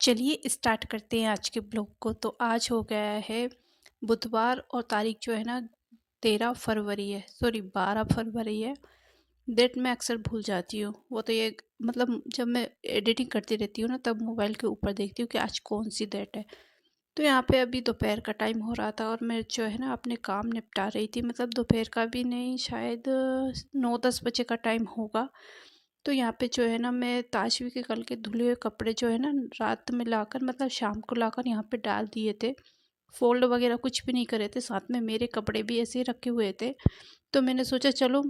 चलिए स्टार्ट करते हैं आज के ब्लॉग को। तो आज हो गया है बुधवार और तारीख जो है ना 13 फरवरी है, सॉरी 12 फरवरी है। डेट मैं अक्सर भूल जाती हूँ। वो तो ये मतलब जब मैं एडिटिंग करती रहती हूँ ना तब मोबाइल के ऊपर देखती हूँ कि आज कौन सी डेट है। तो यहाँ पे अभी दोपहर का टाइम हो रहा था और मैं जो है ना अपने काम निपटा रही थी, मतलब दोपहर का भी नहीं, शायद 9-10 बजे का टाइम होगा। तो यहाँ पे जो है ना मैं ताजवी के कल के धुले हुए कपड़े जो है ना रात में लाकर, मतलब शाम को लाकर यहाँ पे डाल दिए थे। फोल्ड वगैरह कुछ भी नहीं करे थे, साथ में मेरे कपड़े भी ऐसे ही रखे हुए थे। तो मैंने सोचा चलो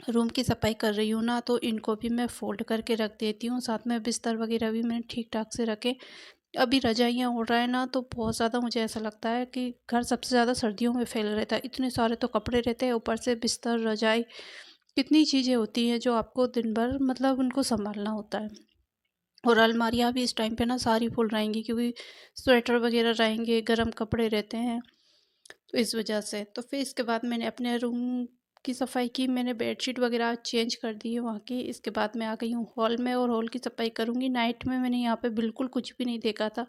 रूम की सफाई कर रही हूँ ना तो इनको भी मैं फ़ोल्ड करके रख देती हूँ। साथ में बिस्तर वगैरह भी मैंने ठीक ठाक से रखे। अभी रजाइयाँ ओढ़ रहा है ना तो बहुत ज़्यादा मुझे ऐसा लगता है कि घर सबसे ज़्यादा सर्दियों में फैल रहता है। इतने सारे तो कपड़े रहते हैं, ऊपर से बिस्तर, रजाई, कितनी चीज़ें होती हैं जो आपको दिन भर मतलब उनको संभालना होता है। और अलमारियाँ भी इस टाइम पे ना सारी फुल रहेंगी क्योंकि स्वेटर वगैरह रहेंगे, गर्म कपड़े रहते हैं। तो इस वजह से तो फिर इसके बाद मैंने अपने रूम की सफाई की। मैंने बेडशीट वगैरह चेंज कर दी है वहाँ की। इसके बाद मैं आ गई हूँ हॉल में और हॉल की सफाई करूँगी। नाइट में मैंने यहाँ पे बिल्कुल कुछ भी नहीं देखा था।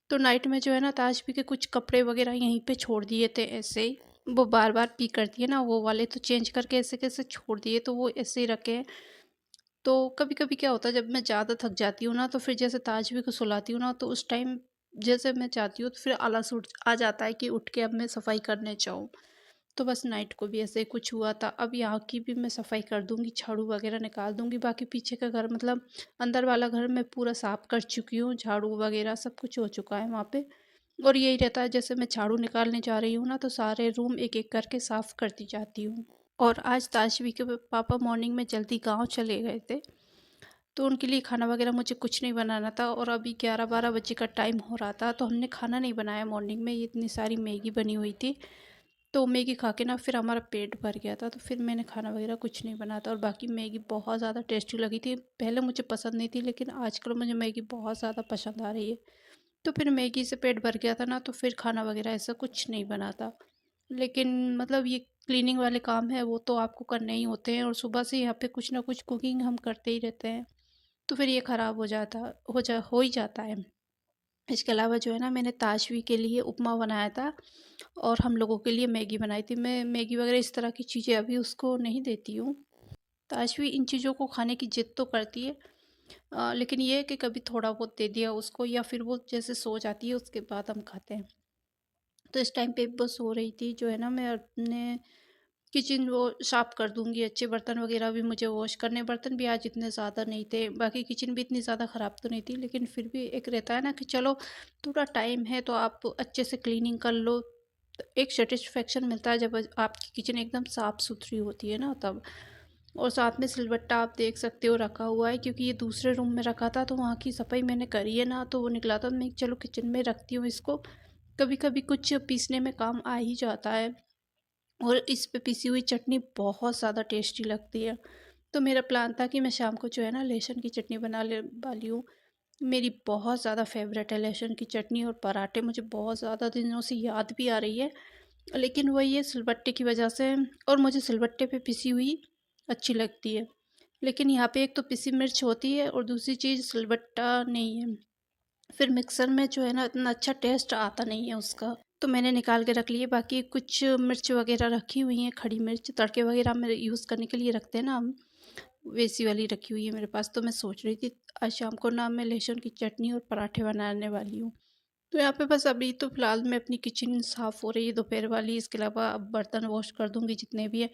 तो नाइट में जो है ना ताजबी के कुछ कपड़े वगैरह यहीं पे छोड़ दिए थे ऐसे ही। वो बार बार पी करती है ना वो वाले, तो चेंज करके ऐसे कैसे छोड़ दिए, तो वो ऐसे ही रखे हैं। तो कभी कभी क्या होता है जब मैं ज़्यादा थक जाती हूँ ना तो फिर जैसे ताजबी को सुलाती हूँ ना तो उस टाइम जैसे मैं चाहती हूँ तो फिर आलस उठ आ जाता है कि उठ के अब मैं सफाई करने जाऊँ। तो बस नाइट को भी ऐसे ही कुछ हुआ था। अब यहाँ की भी मैं सफाई कर दूंगी, झाड़ू वगैरह निकाल दूंगी। बाकी पीछे का घर मतलब अंदर वाला घर मैं पूरा साफ कर चुकी हूँ, झाड़ू वगैरह सब कुछ हो चुका है वहाँ पे। और यही रहता है जैसे मैं झाड़ू निकालने जा रही हूँ ना तो सारे रूम एक एक करके साफ करती जाती हूँ। और आज ताजवी के पापा मॉर्निंग में जल्दी गाँव चले गए थे, तो उनके लिए खाना वगैरह मुझे कुछ नहीं बनाना था। और अभी 11-12 बजे का टाइम हो रहा था तो हमने खाना नहीं बनाया मॉर्निंग में। ये इतनी सारी मैगी बनी हुई थी तो मैगी खा के ना फिर हमारा पेट भर गया था, तो फिर मैंने खाना वगैरह कुछ नहीं बनाया था। और बाकी मैगी बहुत ज़्यादा टेस्टी लगी थी। पहले मुझे पसंद नहीं थी लेकिन आजकल मुझे मैगी बहुत ज़्यादा पसंद आ रही है। तो फिर मैगी से पेट भर गया था ना तो फिर खाना वगैरह ऐसा कुछ नहीं बना था। लेकिन मतलब ये क्लीनिंग वाले काम है वो तो आपको करने ही होते हैं और सुबह से यहाँ पे कुछ ना कुछ कुकिंग हम करते ही रहते हैं। तो फिर ये ख़राब हो ही जाता है। इसके अलावा जो है ना मैंने ताजवी के लिए उपमा बनाया था और हम लोगों के लिए मैगी बनाई थी। मैं मैगी वगैरह इस तरह की चीज़ें अभी उसको नहीं देती हूँ। ताजवी इन चीज़ों को खाने की ज़िद तो करती है, लेकिन ये है कि कभी थोड़ा बहुत दे दिया उसको या फिर वो जैसे सो जाती है उसके बाद हम खाते हैं। तो इस टाइम पे वो सो रही थी जो है ना मैं अपने किचन वो साफ़ कर दूँगी। अच्छे बर्तन वगैरह भी मुझे वॉश करने, बर्तन भी आज इतने ज़्यादा नहीं थे, बाकी किचन भी इतनी ज़्यादा ख़राब तो नहीं थी, लेकिन फिर भी एक रहता है ना कि चलो थोड़ा टाइम है तो आप अच्छे से क्लीनिंग कर लो। तो एक सैटिस्फैक्शन मिलता है जब आपकी किचन एकदम साफ़-सुथरी होती है ना तब। और साथ में सिलबट्टा आप देख सकते हो रखा हुआ है क्योंकि ये दूसरे रूम में रखा था तो वहाँ की सफाई मैंने करी है ना तो वो निकला था। मैं चलो किचन में रखती हूँ इसको, कभी-कभी कुछ पीसने में काम आ ही जाता है। और इस पे पिसी हुई चटनी बहुत ज़्यादा टेस्टी लगती है। तो मेरा प्लान था कि मैं शाम को जो है ना लहसुन की चटनी बनाने वाली हूँ। मेरी बहुत ज़्यादा फेवरेट है लहसुन की चटनी और पराठे, मुझे बहुत ज़्यादा दिनों से याद भी आ रही है। लेकिन वही है सिलबट्टे की वजह से, और मुझे सिलबट्टे पे पिसी हुई अच्छी लगती है। लेकिन यहाँ पे एक तो पिसी मिर्च होती है और दूसरी चीज़ सिलबट्टा नहीं है। फिर मिक्सर में जो है ना इतना अच्छा टेस्ट आता नहीं है उसका। तो मैंने निकाल के रख लिए। बाकी कुछ मिर्च वगैरह रखी हुई हैं, खड़ी मिर्च तड़के वगैरह में यूज़ करने के लिए रखते हैं ना हम, वैसी वाली रखी हुई है मेरे पास। तो मैं सोच रही थी आज शाम को ना मैं लहसुन की चटनी और पराठे बनाने वाली हूँ। तो यहाँ पे बस अभी तो फ़िलहाल मैं अपनी किचन साफ़ हो रही है दोपहर वाली। इसके अलावा अब बर्तन वॉश कर दूँगी जितने भी हैं।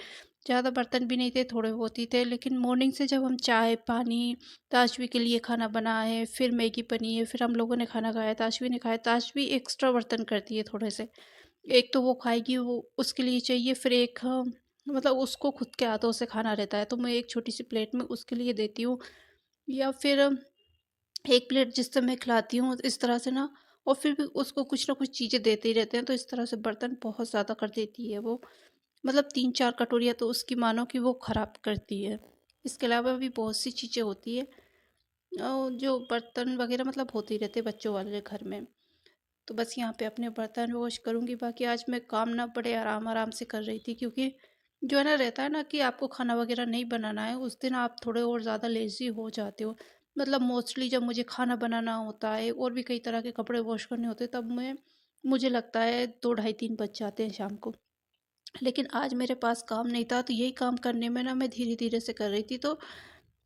ज़्यादा बर्तन भी नहीं थे, थोड़े बहुत ही थे, लेकिन मॉर्निंग से जब हम चाय, पानी, ताजवी के लिए खाना बनाए, फिर मैगी बनी है, फिर हम लोगों ने खाना खाया, ताजवी ने खाया। ताजवी एक्स्ट्रा बर्तन करती है थोड़े से। एक तो वो खाएगी, वो उसके लिए चाहिए, फिर एक मतलब उसको खुद के हाथों से खाना रहता है, तो मैं एक छोटी-सी प्लेट में उसके लिए देती हूँ या फिर एक प्लेट जिससे मैं खिलाती हूँ इस तरह से ना। और फिर भी उसको कुछ ना कुछ चीज़ें देते ही रहते हैं, तो इस तरह से बर्तन बहुत ज़्यादा कर देती है वो। मतलब 3-4 कटोरियाँ तो उसकी मानो कि वो ख़राब करती है। इसके अलावा भी बहुत सी चीज़ें होती है जो बर्तन वग़ैरह मतलब होते ही रहते हैं बच्चों वाले घर में। तो बस यहाँ पे अपने बर्तन वॉश करूँगी। बाकी आज मैं काम ना बड़े आराम-आराम से कर रही थी क्योंकि जो है ना रहता है ना कि आपको खाना वग़ैरह नहीं बनाना है, उस दिन आप थोड़े और ज़्यादा लेज़ी हो जाते हो। मतलब मोस्टली जब मुझे खाना बनाना होता है और भी कई तरह के कपड़े वॉश करने होते हैं, तब मुझे लगता है 2 ढाई 3 बज जाते हैं शाम को। लेकिन आज मेरे पास काम नहीं था, तो यही काम करने में ना मैं धीरे-धीरे से कर रही थी, तो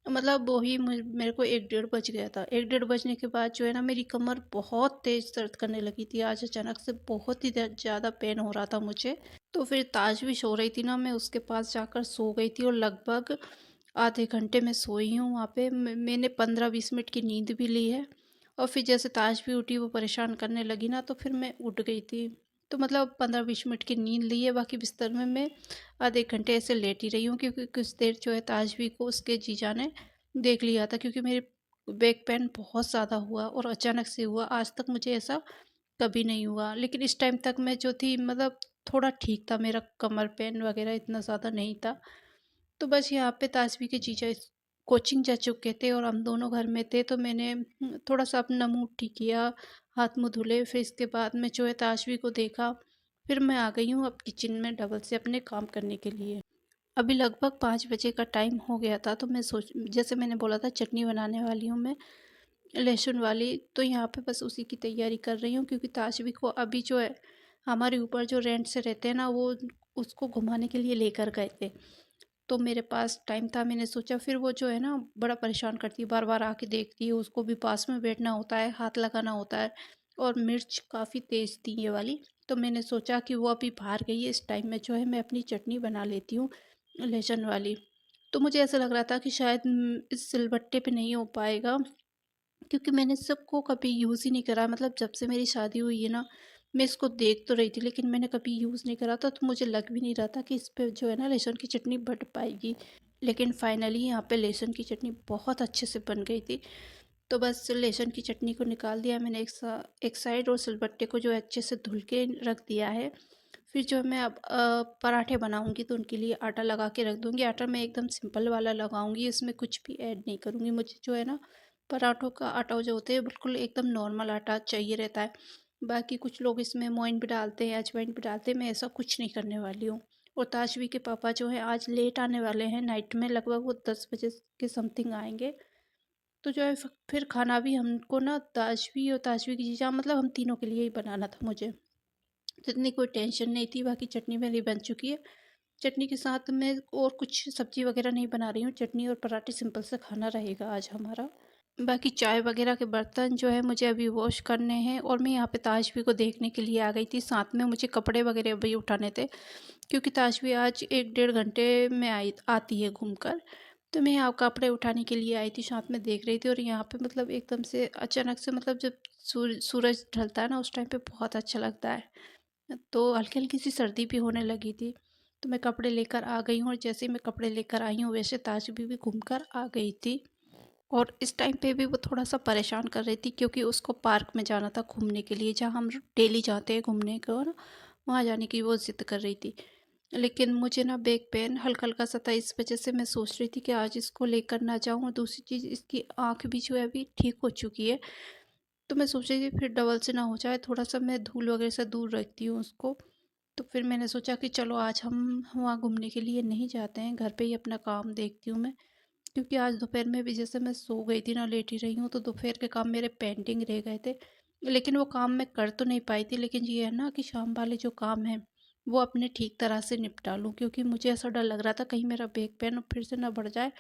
मतलब वही मेरे को 1 डेढ़ बज गया था। 1 डेढ़ बजने के बाद जो है ना, मेरी कमर बहुत तेज़ दर्द करने लगी थी। आज अचानक से बहुत ही ज़्यादा पेन हो रहा था मुझे। तो फिर ताज भी सो रही थी ना, मैं उसके पास जाकर सो गई थी और लगभग आधे घंटे में सोई हूँ वहाँ पे। मैंने 15-20 मिनट की नींद भी ली है और फिर जैसे ताज भी उठी, वो परेशान करने लगी ना, तो फिर मैं उठ गई थी। तो मतलब 15-20 मिनट की नींद ली है, बाकी बिस्तर में मैं आधे एक घंटे ऐसे लेटी रही हूँ, क्योंकि कुछ देर जो है ताजवी को उसके जीजा ने देख लिया था, क्योंकि मेरी बैक पेन बहुत ज़्यादा हुआ और अचानक से हुआ। आज तक मुझे ऐसा कभी नहीं हुआ, लेकिन इस टाइम तक मैं जो थी, मतलब थोड़ा ठीक था, मेरा कमर पेन वगैरह इतना ज़्यादा नहीं था। तो बस यहाँ पे ताजवी के जीजा कोचिंग जा चुके थे और हम दोनों घर में थे, तो मैंने थोड़ा सा अपना मुंह ठीक किया, हाथ मुंह धुले, फिर इसके बाद में जो है ताजवी को देखा। फिर मैं आ गई हूँ अब किचन में डबल से अपने काम करने के लिए। अभी लगभग 5 बजे का टाइम हो गया था, तो मैं सोच, जैसे मैंने बोला था चटनी बनाने वाली हूँ मैं, लहसुन वाली। तो यहाँ पे बस उसी की तैयारी कर रही हूँ, क्योंकि ताजवी को अभी जो है, हमारे ऊपर जो रेंट से रहते हैं ना, वो उसको घुमाने के लिए लेकर गए थे। तो मेरे पास टाइम था, मैंने सोचा, फिर वो जो है ना बड़ा परेशान करती है, बार-बार आके देखती है, उसको भी पास में बैठना होता है, हाथ लगाना होता है, और मिर्च काफ़ी तेज़ थी ये वाली। तो मैंने सोचा कि वो अभी बाहर गई है, इस टाइम में जो है मैं अपनी चटनी बना लेती हूँ लहसुन वाली। तो मुझे ऐसा लग रहा था कि शायद इस सिलबट्टे पे नहीं हो पाएगा, क्योंकि मैंने सबको कभी यूज़ ही नहीं करा। मतलब जब से मेरी शादी हुई है ना, मैं इसको देख तो रही थी, लेकिन मैंने कभी यूज़ नहीं करा था, तो मुझे लग भी नहीं रहा था कि इस पे जो है ना लहसुन की चटनी बन पाएगी। लेकिन फाइनली यहाँ पे लहसुन की चटनी बहुत अच्छे से बन गई थी। तो बस लहसुन की चटनी को निकाल दिया मैंने एक साइड, और सिलबट्टे को जो है अच्छे से धुल के रख दिया है। फिर जो मैं अब पराठे बनाऊंगी, तो उनके लिए आटा लगा के रख दूंगी। आटा मैं एकदम सिंपल वाला लगाऊंगी, इसमें कुछ भी ऐड नहीं करूंगी। मुझे जो है ना, पराठों का आटा जो होता है बिल्कुल एकदम नॉर्मल आटा चाहिए रहता है। बाकी कुछ लोग इसमें मोइन भी डालते हैं, अजवाइन भी डालते हैं, मैं ऐसा कुछ नहीं करने वाली हूँ। और ताजवी के पापा जो है आज लेट आने वाले हैं नाइट में, लगभग वो 10 बजे के समथिंग आएंगे। तो जो है फिर खाना भी हमको ना, ताजवी और ताजवी की जीजा, मतलब हम तीनों के लिए ही बनाना था मुझे। तो इतनी कोई टेंशन नहीं थी। बाकी चटनी मेरी बन चुकी है। चटनी के साथ मैं और कुछ सब्जी वगैरह नहीं बना रही हूँ, चटनी और पराठे सिंपल सा खाना रहेगा आज हमारा। बाकी चाय वगैरह के बर्तन जो है मुझे अभी वॉश करने हैं, और मैं यहाँ पे ताजवी को देखने के लिए आ गई थी। साथ में मुझे कपड़े वगैरह भी उठाने थे, क्योंकि ताजवी आज 1 डेढ़ घंटे में आई आती है घूमकर। तो मैं यहाँ कपड़े उठाने के लिए आई थी, साथ में देख रही थी। और यहाँ पे मतलब एकदम से अचानक से, मतलब जब सूरज ढलता है ना, उस टाइम पे बहुत अच्छा लगता है। तो हल्की-हल्की सी सर्दी भी होने लगी थी। तो मैं कपड़े लेकर आ गई हूँ, और जैसे ही मैं कपड़े लेकर आई हूँ, वैसे ताजबी भी घूमकर आ गई थी। और इस टाइम पे भी वो थोड़ा-सा परेशान कर रही थी, क्योंकि उसको पार्क में जाना था घूमने के लिए, जहाँ हम डेली जाते हैं घूमने को ना, वहाँ जाने की वो ज़िद कर रही थी। लेकिन मुझे ना बैक पेन हल्का-हल्का सा था, इस वज़ह से मैं सोच रही थी कि आज इसको लेकर ना जाऊँ। और दूसरी चीज़, इसकी आँख भी जो है अभी ठीक हो चुकी है। तो मैं सोच रही थी फिर डबल से ना हो जाए, थोड़ा-सा मैं धूल वगैरह से दूर रखती हूँ उसको। तो फिर मैंने सोचा कि चलो आज हम वहाँ घूमने के लिए नहीं जाते हैं, घर पे ही अपना काम देखती हूँ मैं। क्योंकि आज दोपहर में भी जैसे मैं सो गई थी ना, लेटी रही हूँ, तो दोपहर के काम मेरे पेंडिंग रह गए थे। लेकिन वो काम मैं कर तो नहीं पाई थी, लेकिन ये है ना कि शाम वाले जो काम हैं, वो अपने ठीक तरह से निपटा लूँ, क्योंकि मुझे ऐसा डर लग रहा था कहीं मेरा बैक पेन फिर से ना बढ़ जाए।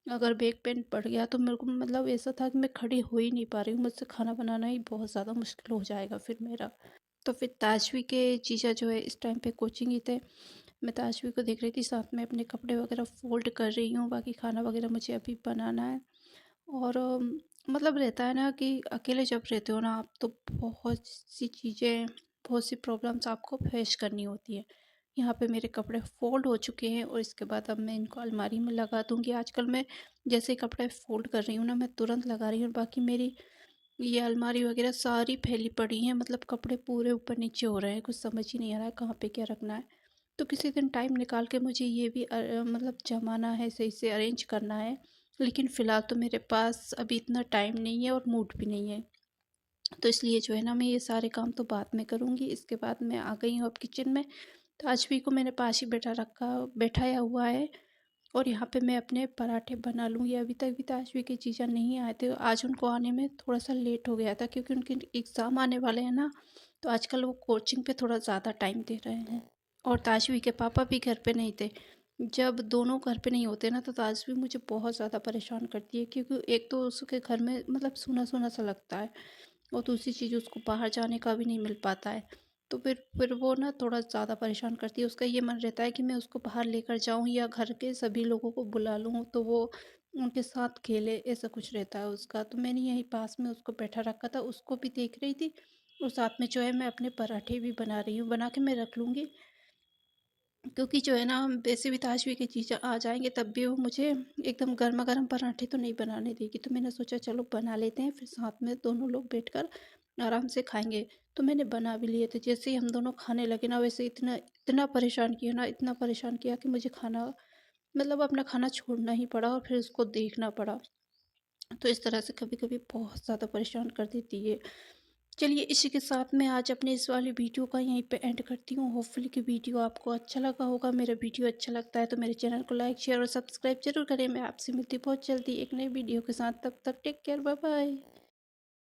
अगर बैक पेन बढ़ गया तो मेरे को, मतलब ऐसा था कि मैं खड़ी हो ही नहीं पा रही हूँ, मुझसे खाना बनाना ही बहुत ज़्यादा मुश्किल हो जाएगा फिर मेरा। तो फिर ताजवी के जीजा जो है इस टाइम पे कोचिंग ही थे। मैं ताजवी को देख रही थी, साथ में अपने कपड़े वगैरह फ़ोल्ड कर रही हूँ। बाकी खाना वगैरह मुझे अभी बनाना है। और मतलब रहता है ना कि अकेले जब रहते हो ना आप, तो बहुत सी चीज़ें, बहुत सी प्रॉब्लम्स आपको फेस करनी होती है। यहाँ पे मेरे कपड़े फ़ोल्ड हो चुके हैं, और इसके बाद अब मैं इनको अलमारी में लगा दूँगी। आजकल मैं जैसे ही कपड़े फ़ोल्ड कर रही हूँ ना, मैं तुरंत लगा रही हूँ। बाकी मेरी ये अलमारी वगैरह सारी फैली पड़ी हैं, मतलब कपड़े पूरे ऊपर नीचे हो रहे हैं, कुछ समझ ही नहीं आ रहा है कहाँ पे क्या रखना है। तो किसी दिन टाइम निकाल के मुझे ये भी मतलब जमाना है, सही से अरेंज करना है। लेकिन फ़िलहाल तो मेरे पास अभी इतना टाइम नहीं है और मूड भी नहीं है। तो इसलिए जो है ना, मैं ये सारे काम तो बाद में करूँगी। इसके बाद मैं आ गई हूँ अब किचन में। तो आज भी को मैंने पास ही बैठाया हुआ है, और यहाँ पे मैं अपने पराठे बना लूँगी। अभी तक भी ताजवी के जीजा नहीं आए थे। आज उनको आने में थोड़ा-सा लेट हो गया था क्योंकि उनके एग्ज़ाम आने वाले हैं ना, तो आजकल वो कोचिंग पे थोड़ा ज़्यादा टाइम दे रहे हैं। और ताजवी के पापा भी घर पे नहीं थे। जब दोनों घर पे नहीं होते ना, तो ताजवी मुझे बहुत ज़्यादा परेशान करती है क्योंकि एक तो उसके घर में मतलब सूना-सूना सा लगता है और दूसरी चीज़ उसको बाहर जाने का भी नहीं मिल पाता है। तो फिर वो ना थोड़ा ज़्यादा परेशान करती है। उसका ये मन रहता है कि मैं उसको बाहर लेकर जाऊँ या घर के सभी लोगों को बुला लूँ तो वो उनके साथ खेले, ऐसा कुछ रहता है उसका। तो मैंने यहीं पास में उसको बैठा रखा था, उसको भी देख रही थी और साथ में जो है मैं अपने पराठे भी बना रही हूँ। बना के मैं रख लूँगी क्योंकि जो है ना वैसे भी ताजवी की चीज़ें आ जाएँगे तब भी वो मुझे एकदम गरमा-गरम पराठे तो नहीं बनाने देगी। तो मैंने सोचा चलो बना लेते हैं, फिर साथ में दोनों लोग बैठकर आराम से खाएँगे। तो मैंने बना भी लिए थे। जैसे ही हम दोनों खाने लगे ना, वैसे इतना इतना परेशान किया ना, इतना परेशान किया कि मुझे खाना मतलब अपना खाना छोड़ना ही पड़ा और फिर उसको देखना पड़ा। तो इस तरह से कभी-कभी बहुत ज़्यादा परेशान कर देती है। चलिए इसी के साथ मैं आज अपने इस वाली वीडियो का यहीं पे एंड करती हूँ। होपफुली कि वीडियो आपको अच्छा लगा होगा। मेरा वीडियो अच्छा लगता है तो मेरे चैनल को लाइक, शेयर और सब्सक्राइब ज़रूर करें। मैं आपसे मिलती हूँ बहुत जल्दी एक नई वीडियो के साथ। तब तक टेक केयर, बाय बाय।